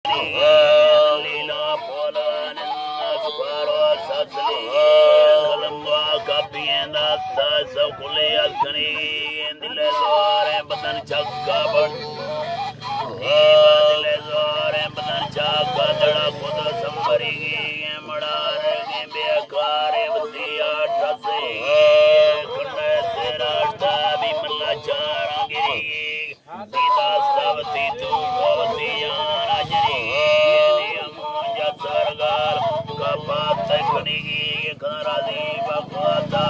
लीला pollen sparrow ससली कलम्बा कपियंदा सकुले अखनी दिले जोरे बदन चक्का बड़ दिले जोरे बदन चक्का दड़ा खुद संभरी मड़ार के बेकार वसिया ठसे कुंडे से रास्ता भी मल्ला चारा गिरी सीता सवती तू पवतिया राजरी नियम सरगार कपात कनी खरादी बखवाता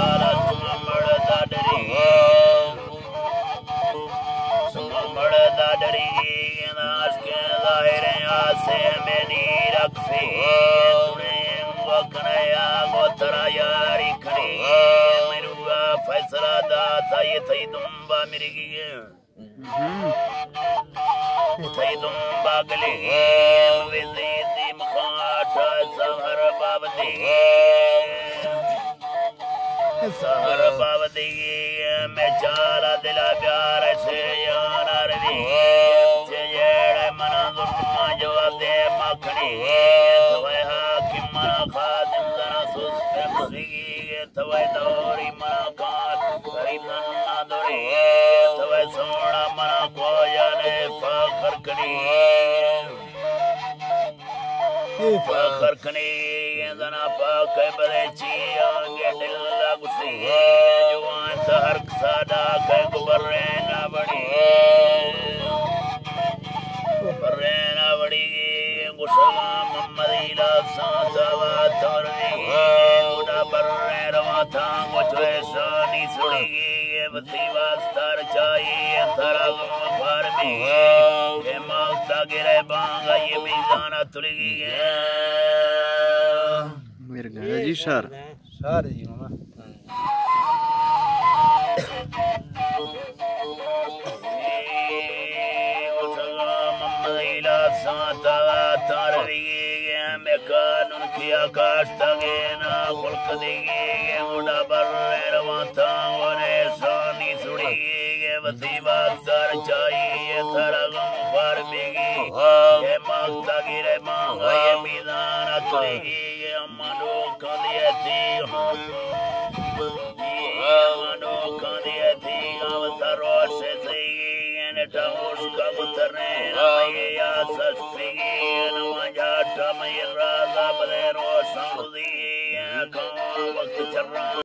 सुमड़ दाडरी नाश के जाहिर आसे मेनी रखसी तुने वकनया गोतरा यारी खनी मेरुआ फैसला दाता ये थई दुम्बा मिर्गी थई दुम्बा गली विज़ीती मखाटा सहर बाबदी में चाला दिला प्यार से यार रवि जेड़े मना दुर्मा जवाब दे मखनी तवे हाकिम मना खादिम जना सुस्ते मुसीगी तवे दौरी मना काट करीम ना दौरी तवे सोना मना कोयने फखर कनी फखर कनी जना पाक बरे चियांगे दिल गुसी जुवान सहर सादा के गुबरे ना बड़ी गुशला मम्मदीला सातवा तोरनी उड़ा बर्रे रवा था गुचरे शानी सुड़ी ये बसीवा स्तर चाहिए थरा गुम फार में ये मास्ता गिरे बांगा ये मीज़ाना तुलगी मेरे गाना जी सर जी मामा कानून किया काश्त गेना खुल्क देगी उड़ा बर्रे रवाता वने सानी सुड़ी वसीवा सर चाहिए थरा गम फार बेगी ये मांगता गिरे मांगा ये मीज़ान अतलेगी ये अम्मानो कांदिया थी अम्मानो कांदिया थी अवसर रोश से सही टाउस का उतरने ये या सस्ती नवाजा टमय राजा बले रोशन दी का वक्त चल रहा